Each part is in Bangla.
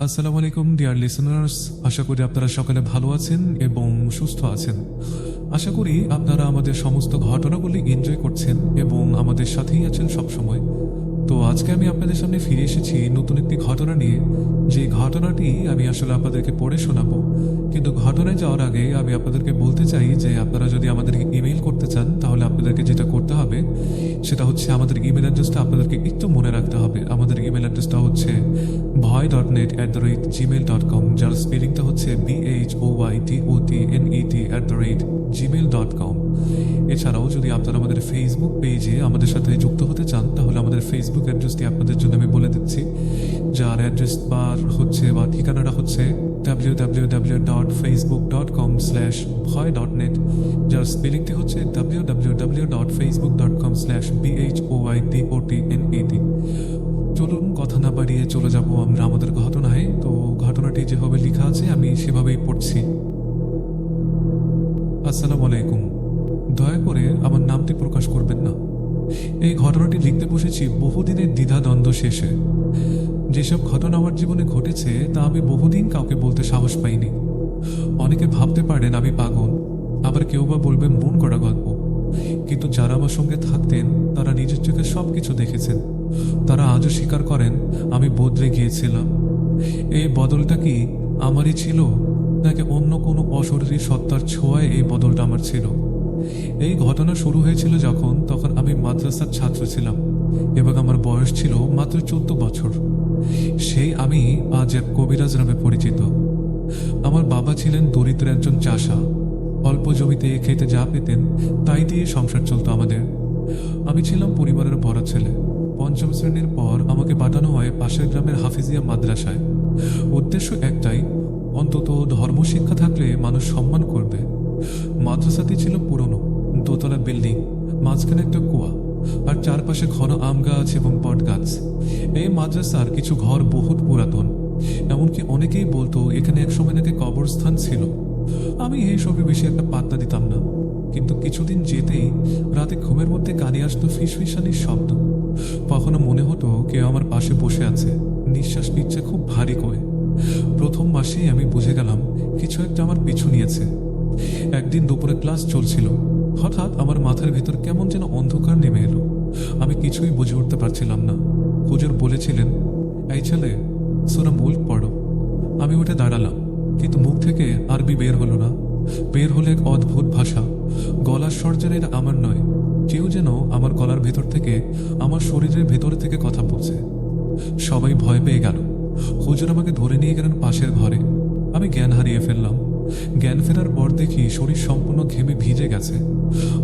আসসালামু আলাইকুম ডিয়ার লিসেনার্স, আশা করি আপনারা সকলে ভালো আছেন এবং সুস্থ আছেন। আশা করি আপনারা আমাদের সমস্ত ঘটনাগুলি এনজয় করছেন এবং আমাদের সাথেই আছেন সবসময়। তো আজকে আমি আপনাদের সামনে ফিরে এসেছি নতুন একটি ঘটনা নিয়ে, যে ঘটনাটি আমি আসলে আপনাদেরকে পড়ে শোনাবো। কিন্তু ঘটনায় যাওয়ার আগে আমি আপনাদেরকে বলতে চাই যে আপনারা যদি আমাদেরকে ইমেল করতে চান তাহলে আপনাদেরকে যেটা করতে হবে সেটা হচ্ছে আমাদের ইমেল অ্যাড্রেসটা আপনাদেরকে একটু মনে রাখতে হবে। আমাদের ইমেল অ্যাড্রেসটা হচ্ছে voy.net@gmail.com, যার স্পেলিংটা হচ্ছে BHOYDOTNET@gmail.com। এছাড়াও যদি আপনারা আমাদের ফেসবুক পেজে আমাদের সাথে যুক্ত হতে চান তাহলে আমাদের ফেসবুক অ্যাড্রেসটি আপনাদের জন্য আমি বলে দিচ্ছি, যার অ্যাড্রেস বার হচ্ছে বা ঠিকানাটা হচ্ছে www.facebook.com/voy.net, যার স্পেলিংটি হচ্ছে www.facebook.com/BHOYDOTNET। চলুন কথা না বাড়িয়ে চলে যাব আমরা আমাদের ঘটনায়। তো ঘটনাটি যেভাবে লেখা আছে আমি সেভাবেই পড়ছি। আসসালামু আলাইকুম, দয়া করে আমার নামটি প্রকাশ করবেন না। এই ঘটনাটি লিখতে বসেছি বহুদিনের দ্বিধাদ্বন্দ্ব শেষে। যেসব ঘটনা আমার জীবনে ঘটেছে তা আমি বহুদিন কাউকে বলতে সাহস পাইনি। অনেকে ভাবতে পারেন আমি পাগল, আবার কেউ বা বলবেন মন করা গল্প। কিন্তু যারা আমার সঙ্গে থাকতেন তারা নিজের চোখে সব কিছু দেখেছেন। তারা আজও স্বীকার করেন আমি বদলে গিয়েছিলাম। এই বদলটা কি আমারই ছিল, নাকি অন্য কোনো অশরীরী সত্তার ছোঁয়ায় এই বদলটা আমার ছিল? এই ঘটনা শুরু হয়েছিল তখন আমি মাদ্রাসার ছাত্র ছিলাম এবং আমার বয়স ছিল মাত্র 14 বছর। সেই আমি আজ এক কবিরাজ নামে পরিচিত। আমার বাবা ছিলেন দরিদ্র একজন চাষা। অল্প জমিতে খেতে যা পেতেন তাই দিয়ে সংসার চলতো আমাদের। আমি ছিলাম পরিবারের বড় ছেলে। পঞ্চম শ্রেণীর পর আমাকে পাঠানো হয় পাশের গ্রামের হাফিজিয়া মাদ্রাসায়। উদ্দেশ্য একটাই, অন্তত ধর্মশিক্ষা থাকলে মানুষ সম্মান করবে। মাদ্রাসাটি ছিল পুরনো, দোতলা বিল্ডিং, মাঝখানে একটা কুয়া, আর চারপাশে ঘন আম গাছ এবং বট গাছ। এই মাদ্রাসার কিছু ঘর বহুত পুরাতন, এমনকি অনেকেই বলতো এখানে একসময় নাকি কবরস্থান ছিল। আমি এই সবে বেশি একটা পাত্তা দিতাম না। কিন্তু কিছুদিন যেতেই রাতে ঘুমের মধ্যে কানে আসতো ফিসফিসানির শব্দ। কখনো মনে হতো কেউ আমার পাশে বসে আছে, নিঃশ্বাস নিচ্ছে খুব ভারী করে। প্রথম মাসেই আমি বুঝে গেলাম কিছু একটা আমার পিছু নিয়েছে। একদিন দুপুরে ক্লাস চলছিল, হঠাৎ আমার মাথার ভেতর কেমন যেন অন্ধকার নেমে এলো। আমি কিছুই বুঝে উঠতে পারছিলাম না। হুজুর বলেছিলেন, এই ছেলে সূরা মুল্ক পড়ো। আমি উঠে দাঁড়ালাম, কিন্তু মুখ থেকে আরবি বের হলো না। বের হলে এক অদ্ভুত ভাষা। গলার স্বর যেন এটা আমার নয়, কেউ যেন আমার গলার ভেতর থেকে, আমার শরীরের ভেতর থেকে কথা বলছে। সবাই ভয় পেয়ে গেল। হুজুর আমাকে ধরে নিয়ে গেলেন পাশের ঘরে। আমি জ্ঞান হারিয়ে ফেললাম। জ্ঞান ফেরার পর দেখি শরীর সম্পূর্ণ ঘেমে ভিজে গেছে,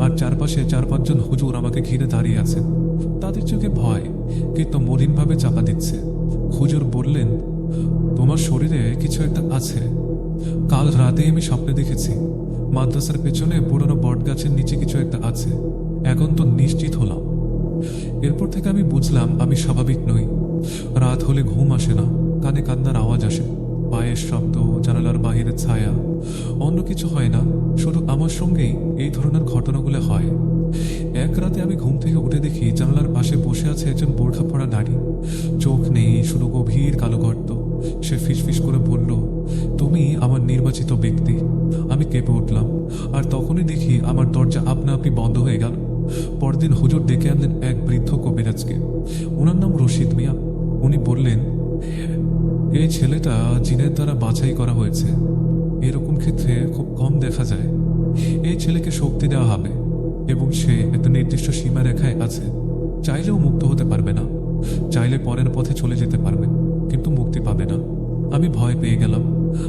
আর চারপাশে 4-5 জন হুজুর আমাকে ঘিরে দাঁড়িয়ে আছেন। তাদের চোখে ভয় কিন্তু মলিনভাবে চাপা দিচ্ছে। হুজুর বললেন, তোমার শরীরে কিছু একটা আছে। কাল রাতে আমি স্বপ্নে দেখেছি মাদ্রাসার পেছনে পুরনো বট গাছের নিচে কিছু একটা আছে। এখন তো নিশ্চিত হলাম। এরপর থেকে আমি বুঝলাম আমি স্বাভাবিক নই। রাত হলে ঘুম আসে না, কানে কান্নার আওয়াজ আসে, পায়ের শব্দ, জানালার বাহিরের ছায়া। অন্য কিছু হয় না, শুধু আমার সঙ্গেই এই ধরনের ঘটনাগুলো হয়। এক রাতে আমি ঘুম থেকে উঠে দেখি জানালার পাশে বসে আছে একজন বোরখা পরা নারী। চোখ নেই, শুধু গভীর কালো গর্ত। সে ফিসফিস করে বলল, তুমি আমার নির্বাচিত ব্যক্তি। আমি কেঁপে উঠলাম, আর তখনই দেখি আমার দরজা আপনা আপনি বন্ধ হয়ে গেল। পরদিন হুজুর ডেকে আনলেন এক বৃদ্ধ কবিরাজকে। ওনার নাম রশিদ মিয়া। উনি বললেন, এই ছেলেটা জিনের দ্বারা বাছাই করা হয়েছে। এরকম ক্ষেত্রে খুব কম দেখা যায়। এই ছেলেকে শক্তি দেওয়া হবে এবং সে একটা নির্দিষ্ট সীমারেখায় আছে। চাইলেও মুক্ত হতে পারবে না, চাইলে পরের পথে চলে যেতে পারবে, কিন্তু মুক্তি পাবে না। আমি ভয় পেয়ে গেলাম।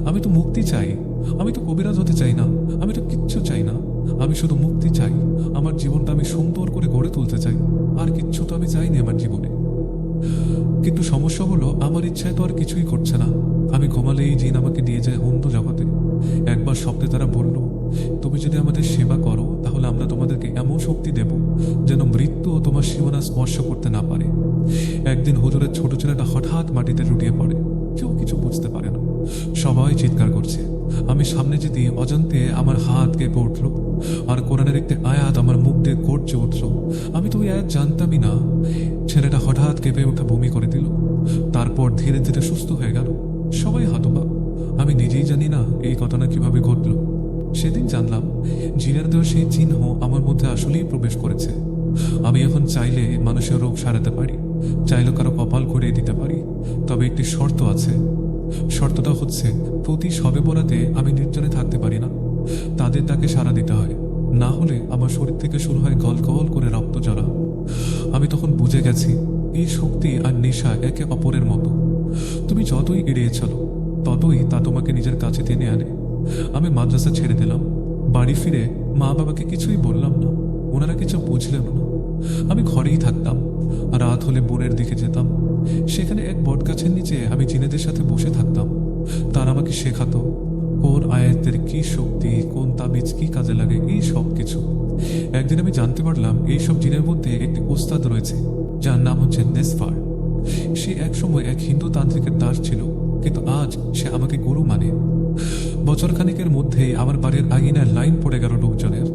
আমি তো মুক্তি চাই, আমি তো কবিরাজ হতে চাই না, আমি তো কিচ্ছু চাই না। আমি শুধু মুক্তি চাই। আমার জীবনটা আমি সুন্দর করে গড়ে তুলতে চাই। আর কিচ্ছু তো আমি চাইনি আমার জীবনে। কিন্তু সমস্যা হলো আমার ইচ্ছায় তো আর কিছুই করছে না। আমি ঘুমালেই জিন আমাকে নিয়ে যায় অন্য জগতে। একবার স্বপ্নে তারা বলল, তুমি যদি আমাদের সেবা করো তাহলে আমরা তোমাদেরকে এমন শক্তি দেব যেন মৃত্যু তোমার সীমানা স্পর্শ করতে না পারে। একদিন হুজুরের ছোট ছেলেটা হঠাৎ মাটিতে লুটিয়ে পড়ে। কেউ কিছু বুঝতে পারে না, সবাই চিৎকার করছে। আমি সামনে যেতে অজান্তে আমার হাত কেঁপে উঠল, আর কোরআনের একটি আয়াত আমার মুখ দিয়ে গর্জে উঠল। আমি তো ওই আয়াত জানতামই না। ছেলেটা হঠাৎ কেঁপে উঠে বমি করে দিল, তারপর ধীরে ধীরে সুস্থ হয়ে গেল। সবাই হতবাক। আমি নিজেই জানি না এই ঘটনা কিভাবে ঘটল। সেদিন জানলাম জিনের দেওয়া সেই চিহ্ন আমার মধ্যে আসলেই প্রবেশ করেছে। আমি এখন চাইলে মানুষের রোগ সারাতে পারি, চাইলে কারো কপাল ঘুরিয়ে দিতে পারি। তবে একটি শর্ত আছে। শর্তটা হচ্ছে, প্রতি শবে বরাতে আমি নির্জনে থাকতে পারি না, তাদের তাকে সাড়া দিতে হয়। না হলে আমার শরীর থেকে শুরু হয় গল করে রক্ত ঝরা। আমি তখন বুঝে গেছি এই শক্তি আর নেশা একে অপরের মতো। তুমি যতই এড়িয়ে চলো, ততই তা তোমাকে নিজের কাছে টেনে আনে। আমি মাদ্রাসা ছেড়ে দিলাম। বাড়ি ফিরে মা বাবাকে কিছুই বললাম না। ওনারা কিছু বুঝলেন না। আমি ঘরেই থাকতাম। রাত হলে বোনের দিকে যেতাম। সেখানে এক বটগাছের নিচে আমি জিনেদের সাথে বসে থাকতাম। তারা আমাকে শেখাতো কোন আয়াতের কি শক্তি, কোন তাবিজ কি কাজে লাগে, এই সব কিছু। একদিন আমি জানতে পারলাম এই সব জিনের মধ্যে একটি ওস্তাদ রয়েছে, যার নাম হচ্ছে নেসফার। সে একসময় এক হিন্দু তান্ত্রিকের দাস ছিল, কিন্তু আজ সে আমাকে গুরু মানে। বছর খানিকের মধ্যেই আমার বাড়ির আঙিনায় লাইন পড়ে গেল লোকজনের।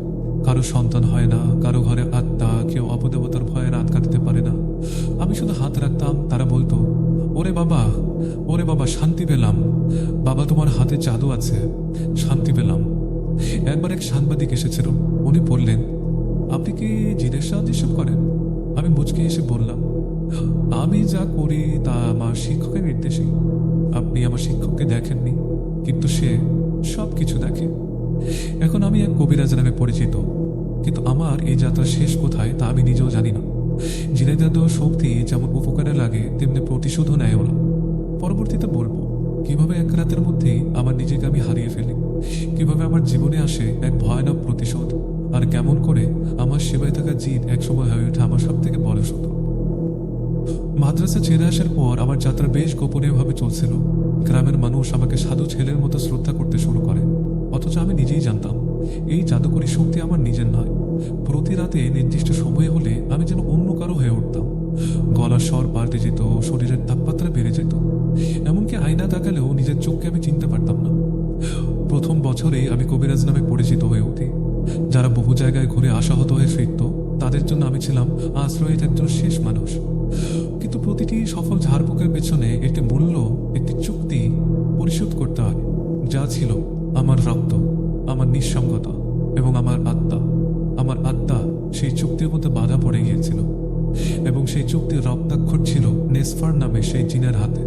কারো সন্তান হয় না, কারো ঘরে আত্মা, কেউ অপদেবতার ভয়ে রাত কাটাতে পারে না। আমি শুধু হাত রাখতাম, তারা বলতো, ওরে বাবা, ওরে বাবা, শান্তি পেলাম। বাবা, তোমার হাতে জাদু আছে, শান্তি পেলাম। একবার এক সাংবাদিক এসেছিল। উনি বললেন, আপনি কি জিনের সাহায্য এসব করেন? আমি মুচকি এসে বললাম, আমি যা করি তা আমার শিক্ষকের নির্দেশে। আপনি আমার শিক্ষককে দেখেননি, কিন্তু সে সব কিছু দেখে। এখন আমি এক কবিরাজ নামে পরিচিত, কিন্তু আমার এই যাত্রা শেষ কোথায় তা আমি নিজেও জানি না। জিনেদের দেওয়া শক্তি যেমন উপকারে লাগে, তেমনি প্রতিশোধও নেয় ওরা। পরবর্তীতে বলবো কিভাবে এক রাতের মধ্যেই আমার নিজেকে আমি হারিয়ে ফেলি, কিভাবে আমার জীবনে আসে এক ভয়ানক প্রতিশোধ, আর কেমন করে আমার সেবায় থাকা জিন একসময় হয়ে ওঠে আমার সব থেকে বড় শত্রু। মাদ্রাসা ছেড়ে আসার পর আমার যাত্রা বেশ গোপনীয়ভাবে চলছিল। গ্রামের মানুষ আমাকে সাধু ছেলের মতো শ্রদ্ধা করতে শুরু করে, অথচ আমি নিজেই জানতাম এই জাদুকরী শক্তি আমার নিজের নয়। প্রতি রাতে নির্দিষ্ট সময় হলে আমি যেন অন্য কারো হয়ে উঠতাম। গলার স্বর পাল্টে যেত, শরীরের তাপমাত্রা বেড়ে যেত, এমনকি আয়না তাকালেও নিজের চোখকে আমি চিনতে পারতাম না। প্রথম বছরেই আমি কবিরাজ নামে পরিচিত হয়ে উঠি। যারা বহু জায়গায় ঘুরে আশাহত হয়ে ফিরত, তাদের জন্য আমি ছিলাম আশ্রয়ের একজন শেষ মানুষ। কিন্তু প্রতিটি সফল ঝাড়ফুঁকের পেছনে একটি মূল্য, একটি চুক্তি পরিশোধ করতে হয়, যা ছিল আমার রক্ত, আমার নিঃসঙ্গতা এবং আমার আত্মা। আমার আত্মা সেই চুক্তির মধ্যে বাধা পড়ে গিয়েছিল, এবং সেই চুক্তির রক্তাক্ষর ছিল নেসফার নামে সেই জিনের হাতে।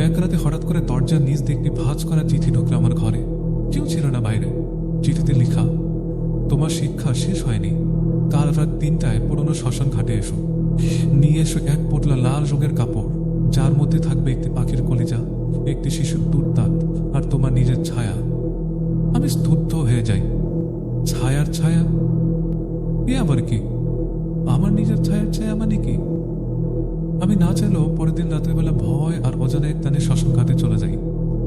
এক রাতে হঠাৎ করে দরজার নিচ দিয়ে একটি ভাঁজ করা চিঠি ঢুকলো আমার ঘরে। কেউ ছিল না বাইরে। চিঠিতে লেখা, তোমার শিক্ষা শেষ হয়নি, কাল রাত 3টায় পুরনো শ্মশান ঘাটে এসো। নিয়ে এসো এক পোটলা লাল রঙের কাপড়, যার মধ্যে থাকবে একটি পাখির কলিজা, একটি শিশুর দুধদাঁত আর তোমার নিজের ছায়া। আমি স্তব্ধ হয়ে যাই। ছায়ার ছায়া? এ আবার কি? আমার নিজের ছায়ার ছায়া মানে কি? আমি না চাইলেও পরের দিন রাতের বেলা ভয় আর অজানা এক টানে শ্মশান ঘাটে চলে যাই।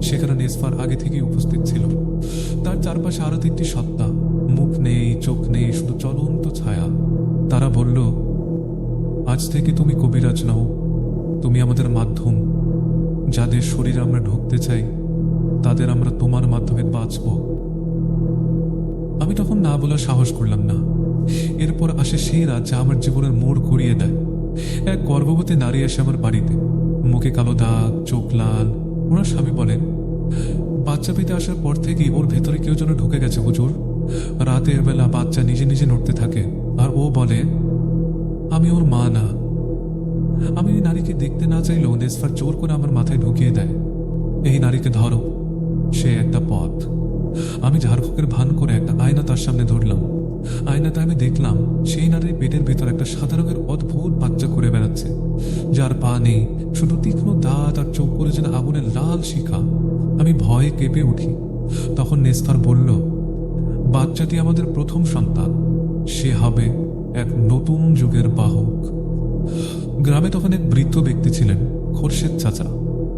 সেখানে নেসফার আগে থেকেই উপস্থিত ছিল। তার চারপাশে আরো 3টি সত্তা, মুখ নেই, চোখ নেই, শুধু চলন্ত ছায়া। তারা বলল, আজ থেকে তুমি কবিরাজ নও, তুমি আমাদের মাধ্যম। যাদের শরীরে আমরা ঢুকতে চাই, তাদের আমরা তোমার মাধ্যমে বাঁচব। আমি তখন না বলার সাহস করলাম না। এরপর আসে সেই রাত যা আমার জীবনের মোড় ঘুরিয়ে দেয়। এক গর্ভবতী নারী এসে আমার বাড়িতে, মুখে কালো দাগ, চোখ লাল। ওনার স্বামী বলেন, বাচ্চা পেতে আসার পর থেকেই ওর ভেতরে কেউ যেন ঢুকে গেছে হুজুর। রাতের বেলা বাচ্চা নিজে নিজে নড়তে থাকে, আর ও বলে, আমি ওর মা না। আমি এই নারীকে দেখতে না চাইলেও নেসফার জোর করে আমার মাথায় ঢুকিয়ে দেয়, এই নারীকে ধরো, সে একটা পথ। আমি ঝাড়ফুঁকের ভান করে একটা আয়না তার সামনে ধরলাম। আয়নাতে আমি দেখলাম সেই নারীর পেটের ভেতর একটা সাদা রঙের অদ্ভুত বাচ্চা করে বেড়াচ্ছে, যার পা নেই, শুধু তীক্ষ্ণ দাঁত আর চোখ করে যেন আগুনের লাল শিখা। আমি ভয়ে কেঁপে উঠি। তখন নেসফার বলল, বাচ্চাটি আমাদের প্রথম সন্তান, সে হবে এক নতুন যুগের বাহক। গ্রামে তখন এক বৃদ্ধ ব্যক্তি ছিলেন, খোরশেদ চাচা।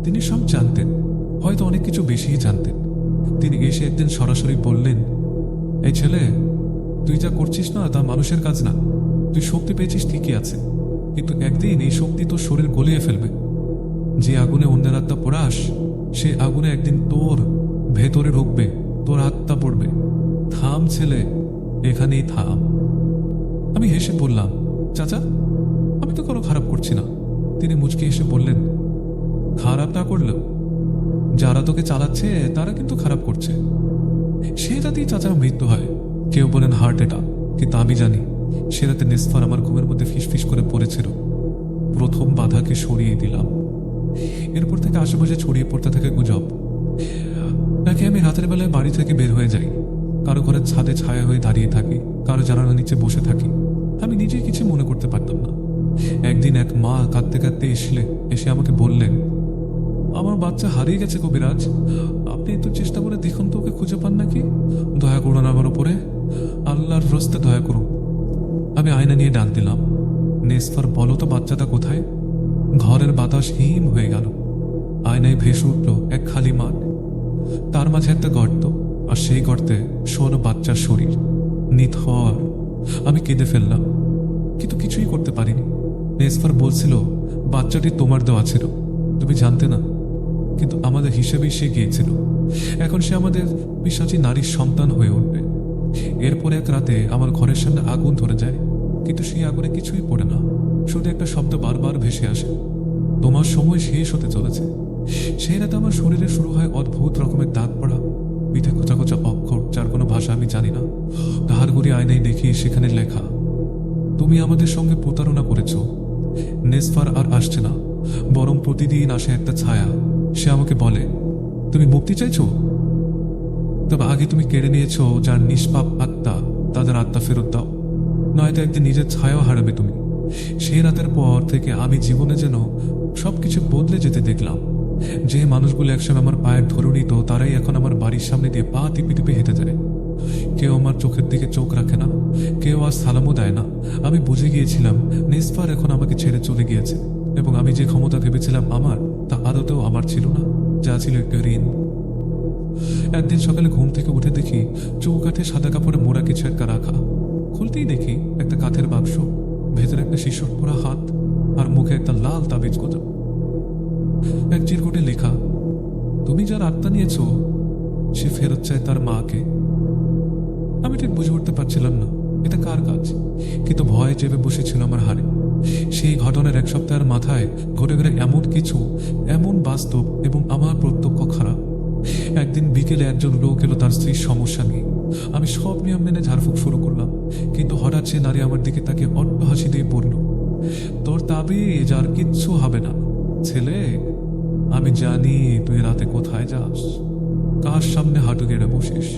তিনি সব জানতেন, হয়তো অনেক কিছু বেশিই জানতেন। তিনি এসে একদিন সরাসরি বললেন, এই ছেলে, তুই যা করছিস না তা মানুষের কাজ না। তুই শক্তি পেয়েছিস ঠিকই আছে, কিন্তু একদিন এই শক্তি তোর শরীর গলিয়ে ফেলবে। যে আগুনে অন্যের আত্মা পোড়াস, সে আগুনে একদিন তোর ভেতরে ঢুকবে, তোর আত্মা পড়বে। থাম ছেলে, এখানেই থাম। আমি হেসে বললাম, চাচা, আমি তো কারো খারাপ করছি না। তিনি মুচকি এসে বললেন, খারাপ না করলেও যারা তোকে চালাচ্ছে তারা কিন্তু খারাপ করছে। সে রাতেই চাচার মৃত্যু হয়। কেউ বলেন হার্ট অ্যাটাক, কিন্তু আমি জানি সে রাতে নেসফার আমার ঘুমের মধ্যে ফিসফিস করে পড়েছিল। প্রথম বাধাকে সরিয়ে দিলাম। এরপর থেকে আশেপাশে ছড়িয়ে পড়তে থাকে গুজব। নাকি আমি রাতের বেলায় বাড়ি থেকে বের হয়ে যাই, কারো ঘরের ছাদে ছায়া হয়ে দাঁড়িয়ে থাকি, কারো জানালার নিচে বসে থাকি। আমি নিজেই কিছু মনে করতে পারতাম না। একদিন এক মা কাঁদতে কাঁদতে এসে আমাকে বললেন, আমার বাচ্চা হারিয়ে গেছে কবিরাজ, আপনি একটু চেষ্টা করে দেখুন তো ওকে খুঁজে পান নাকি। দয়া করুন আমার উপরে, আল্লাহর রস্তে দয়া করুন। আমি আয়না নিয়ে ডাক দিলাম, নেসফার বলো তো বাচ্চাটা কোথায়? ঘরের বাতাস হিম হয়ে গেল। আয়নায় ভেসে উঠল এক খালি মাঠ, তার মাঝে একটা গর্ত, আর সেই গর্তে শোনো বাচ্চার শরীর নিথর। আমি কেঁদে ফেললাম, কিন্তু কিছুই করতে পারিনি। নেসফার বলছিল বাচ্চাটি তোমার দেওয়া ছিল, তুমি জানতে না, কিন্তু আমাদের হিসেবেই সে গিয়েছিল। এখন সে আমাদের পিশাচী নারীর সন্তান হয়ে উঠবে। এরপর এক রাতে আমার ঘরের সামনে আগুন ধরে যায়, কিন্তু সেই আগুনে কিছুই পড়ে না, শুধু একটা শব্দ বারবার ভেসে আসে, তোমার সময় শেষ হতে চলেছে। সেই রাতে আমার শরীরে শুরু হয় অদ্ভুত রকমের দাগ পড়া, পিঠে খোঁচা খোঁচা অক্ষর, যার কোনো ভাষা আমি জানি না। ধার করি আয়নায় দেখি সেখানে লেখা, তুমি আমাদের সঙ্গে প্রতারণা করেছ। নেসফার আর আসছে না, বরং প্রতিদিন আসে একটা ছায়া। সে আমাকে বলে, তুমি মুক্তি চাইছো? তবে আগে তুমি কেড়ে নিয়েছো যার নিষ্পাপ আত্মা, তাদের আত্মা ফেরত দাও, নয়তো একদিন নিজের ছায়াও হারাবে তুমি। সেই রাতের পর থেকে আমি জীবনে যেন সবকিছু বদলে যেতে দেখলাম। যে মানুষগুলো একসময় আমার পায়ের ধরে নিত, তারাই এখন আমার বাড়ির সামনে দিয়ে পা টিপে টিপে হেঁটে যায়। কেউ আমার চোখের দিকে চোখ রাখে না, কেউ আর সালামও দেয় না। আমি বুঝে গিয়েছিলাম নেসফার এখন আমাকে ছেড়ে চলে গিয়েছে, এবং আমি যে ক্ষমতা ভেবেছিলাম আমার, তা আদতেও আমার ছিল না, যা ছিল একটা ঋণ। একদিন সকালে ঘুম থেকে উঠে দেখি চৌকাঠে সাদা কাপড়ে মোড়া কিছু একটা রাখা। খুলতেই দেখি একটা কাঠের বাক্স, ভেতরে একটা শিশুর পোড়া হাত, আর মুখে একটা লাল তাবিজ গোজা। এক চিরকুটে লেখা, তুমি যার আত্মা নিয়েছ সে ফেরত চায় তার মাকে। আমি ঠিক বুঝে উঠতে পারছিলাম না এটা কার কাজ, কিন্তু ভয় চেপে বসেছিল আমার হাড়ে। সেই ঘটনার এক সপ্তাহের মাথায় ঘটে ঘটে এমন কিছু, এমন বাস্তব এবং আমার প্রত্যক্ষ খারাপ। একদিন বিকেলে একজন লোক এলো তার স্ত্রীর সমস্যা নিয়ে। আমি সব নিয়ম মেনে ঝাড়ফুঁক শুরু করলাম, কিন্তু হঠাৎ সে নারী আমার দিকে তাকে অট্ট হাসি দিয়ে পড়ল, তোর তাবিজ আর কিচ্ছু হবে না ছেলে, আমি জানি তুই রাতে কোথায় যাস, কার সামনে হাঁটু গেড়ে বসিস।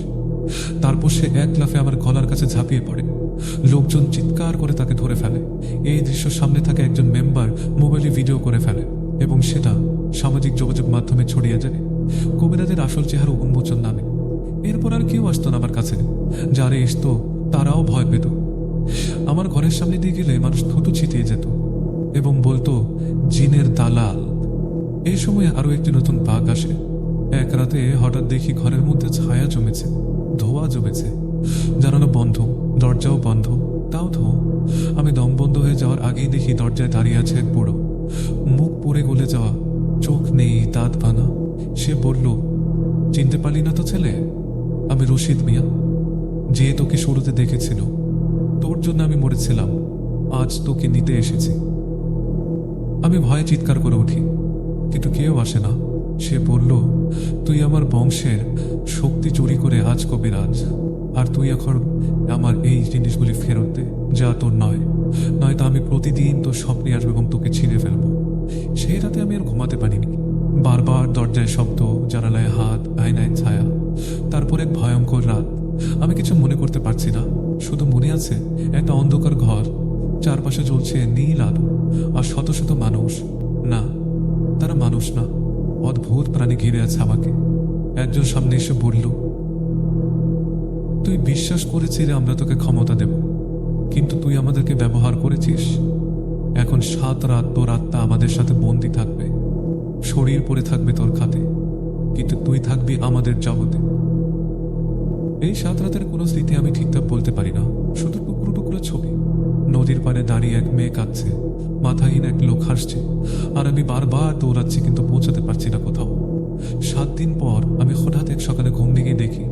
তারপর সে এক লাফে আমার গলার কাছে ঝাঁপিয়ে পড়ে। লোকজন চিৎকার করে তাকে ধরে ফেলে। এই দৃশ্য সামনে থাকা একজন মেম্বার মোবাইলে ভিডিও করে ফেলে, এবং সেটা সামাজিক যোগাযোগ মাধ্যমে ছড়িয়ে যায় কবিরাজের আসল চেহারা উন্মোচন নামে। এরপর আর কেউ আসতো না আমার কাছে, যারা আসতো তারাও ভয় পেত। আমার ঘরের সামনে দিয়ে গেলে মানুষ থুতু ছিটিয়ে যেত এবং বলতো জিনের দালাল। এই সময় আরো একটি নতুন পাক আসে। এক রাতে হঠাৎ দেখি ঘরের মধ্যে ছায়া জমেছে, ধোঁয়া জমেছে, জানালা বন্ধ, দরজাও বন্ধ, তাও ধোঁয়া। আমি দম বন্ধ হয়ে যাওয়ার আগেই দেখি দরজায় দাঁড়িয়ে আছে এক বুড়ো, মুখ পুড়ে গলে যাওয়া, চোখ নেই, দাঁত ভাঙা। সে বলল, চিনতে পারলি না তো ছেলে? আমি রশিদ মিয়া, যে তোকে শুরুতে দেখেছিল। তোর জন্য আমি মরেছিলাম, আজ তোকে নিতে এসেছি। আমি ভয়ে চিৎকার করে উঠি, কিন্তু কেউ আসে না। সে বলল, তুই আমার বংশের শক্তি চুরি করে আজ কবিরাজ, আর তুই এখন আমার এই জিনিসগুলি ফেরত দে, যা তোর নয়, নয়তো আমি প্রতিদিন তোর স্বপ্নে আসবো এবং তোকে ছিঁড়ে ফেলবো। সেই রাতে আমি আর ঘুমাতে পারিনি। বারবার দরজায় শব্দ, জানালায় হাত, আয়নায় ছায়া। তারপর এক ভয়ঙ্কর রাত। আমি কিছু মনে করতে পারছি না, শুধু মনে আছে একটা অন্ধকার ঘর, চারপাশে জ্বলছে নীল আলো, আর শত শত মানুষ। না, তারা মানুষ না, অদ্ভুত প্রাণী ঘিরে আছে আমাকে। একজন সামনে এসে বলল, তুই বিশ্বাস করেছিলি আমরা তোকে ক্ষমতা দেব, কিন্তু তুই আমাদেরকে ব্যবহার করেছিস। এখন 7 রাত তোর আত্মা আমাদের সাথে বন্দি থাকবে, শরীর পড়ে থাকবে তোর খাতে, কিন্তু তুই থাকবি আমাদের জগতে। এই 7 রাতের কোনো স্মৃতি আমি ঠিকঠাক বলতে পারি না, শুধু টুকরো টুকরো ছবি। নদীর পাড়ে দাঁড়িয়ে এক মেয়ে কাঁদছে, মাথাহীন এক লোক হাসছে, আর আমি বারবার দৌড়াচ্ছি কিন্তু পৌঁছাতে পারছি না কোথাও। 7 দিন পর আমি হঠাৎ এক সকালে ঘুম থেকে দেখি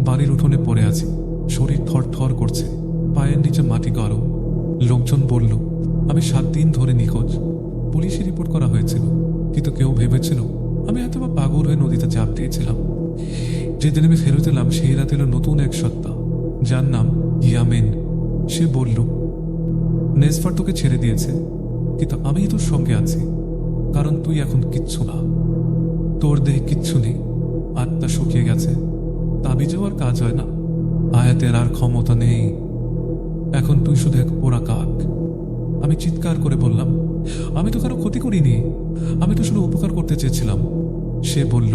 বাড়ির উঠোনে পড়ে আছি, শরীর থর থর করছে, পায়ের নিচে মাটি গরম। লোকজন বলল আমি 7 দিন ধরে নিখোঁজ। পুলিশে রিপোর্ট করা হয়েছিল, কিন্তু কেউ ভেবেছিল আমি আমি হয়তো বা পাগল হয়ে নদীতে চাপ দিয়েছিলাম। যেদিন আমি ফেরত এলাম সেই রাতে এলো নতুন এক সত্তা, যার নাম ইয়ামিন। সে বলল, নেসফার তোকে ছেড়ে দিয়েছে, কিন্তু আমি তোর সঙ্গে আছি, কারণ তুই এখন কিচ্ছু না। তোর দেহে কিচ্ছু নেই, আত্মা শুকিয়ে গেছে, তাবিজেও আর কাজ হয় না, আয়াতের আর ক্ষমতা নেই। এখন তুই শুধু এক পোড়া কাক। আমি চিৎকার করে বললাম, আমি তো কারো ক্ষতি করিনি, আমি তো শুধু উপকার করতে চেয়েছিলাম। সে বলল,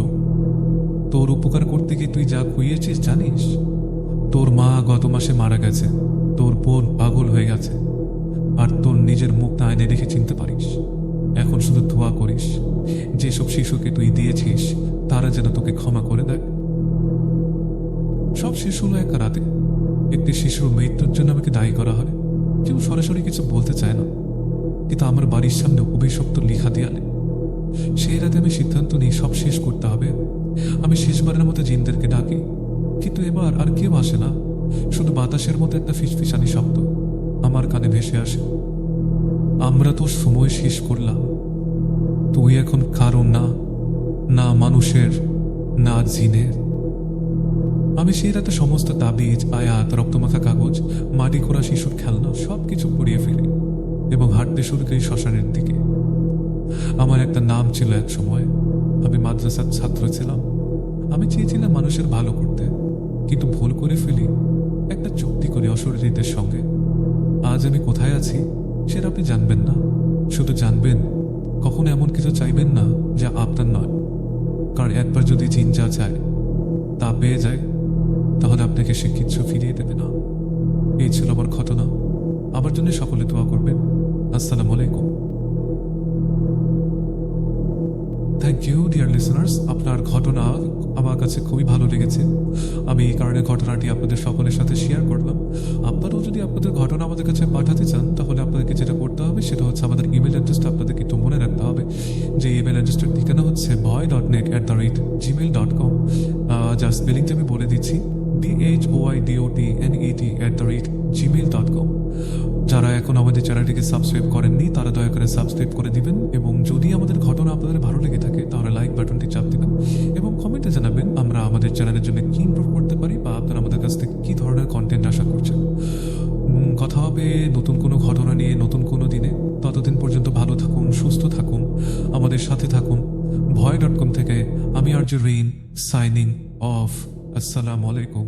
তোর উপকার করতে গিয়ে তুই যা খুইয়েছিস জানিস? তোর মা গত মাসে মারা গেছে, তোর বোন পাগল হয়ে গেছে, আর তোর নিজের মুখটা আয়নায় দেখে চিনতে পারিস। এখন শুধু দোয়া করিস যেসব শিশুকে তুই দিয়েছিস তারা যেন তোকে ক্ষমা করে দেয়। সব শেষ হলো এক রাতে। একটি শিশুর মৃত্যুর জন্য আমাকে দায়ী করা হয়। কেউ সরাসরি কিছু বলতে চায় না, কিন্তু আমার বাড়ির সামনে অভিশপ্ত লিখা দেয়ালে। সেই রাতে আমি সিদ্ধান্ত নিই সব শেষ করতে হবে। আমি শেষবারের মতো জিনদেরকে ডাকি, কিন্তু এবার আর কেউ আসে না। শুধু বাতাসের মতো একটা ফিসফিসানি শব্দ আমার কানে ভেসে আসে, আমরা তো সময় শেষ করলাম, তুই এখন কারো না, না মানুষের, না জিনের। আমি সেই রাতে সমস্ত তাবিজ, আয়াত, রক্তমাখা কাগজ, মাটি খোঁড়া শিশুর খেলনা সবকিছু পুড়িয়ে ফেলি এবং হাঁটতে শুরু করি শ্মশানের দিকে। আমার একটা নাম ছিল এক সময়, আমি মাদ্রাসার ছাত্র ছিলাম। আমি চেয়েছিলাম মানুষের ভালো করতে, কিন্তু ভুল করে ফেলি একটা চুক্তি করি অশরীরীদের সঙ্গে। আজ আমি কোথায় আছি সেটা আপনি জানবেন না, শুধু জানবেন কখনো এমন কিছু চাইবেন না যা আপনার নয়। কারণ একবার যদি জিন যা চায় তা পেয়ে যায়, তাহলে আপনাকে সে কিচ্ছু ফিরিয়ে দেবে না। এই ছিল আমার ঘটনা। আমার জন্য সকলে দোয়া করবেন। আসসালামু আলাইকুম। থ্যাংক ইউ ডিয়ার লিসনার্স, আপনার ঘটনা আমার কাছে খুবই ভালো লেগেছে। আমি এই কারণে ঘটনাটি আপনাদের সকলের সাথে শেয়ার করলাম। আপনারাও যদি আপনাদের ঘটনা আমাদের কাছে পাঠাতে চান, তাহলে আপনাদেরকে যেটা করতে হবে সেটা হচ্ছে আমাদের ইমেল অ্যাড্রেসটা আপনাদেরকে একটু মনে রাখতে হবে। যে ইমেল অ্যাড্রেসটার ঠিকানা হচ্ছে boy.net@gmail.com। যার স্পেলিংটা আমি বলে দিচ্ছি, BHOYDOTNET@gmail.com। যারা এখন আমাদের চ্যানেলটিকে সাবস্ক্রাইব করেননি তারা দয়া করে সাবস্ক্রাইব করে দিবেন, এবং যদি আমাদের ঘটনা আপনাদের ভালো লেগে থাকে তাহলে লাইক বাটনটি চাপ দিবেন এবং কমেন্টে জানাবেন আমরা আমাদের চ্যানেলের জন্য কি ইমপ্রুভ করতে পারি, বা আপনারা আমাদের কাছ থেকে কী ধরনের কন্টেন্ট আশা করছেন। কথা হবে নতুন কোনো ঘটনা নিয়ে নতুন কোনো দিনে। ততদিন পর্যন্ত ভালো থাকুন, সুস্থ থাকুন, আমাদের সাথে থাকুন। ভয়.com থেকে আমি আরজে রেইন সাইনিং অফ। আসসালামু আলাইকুম।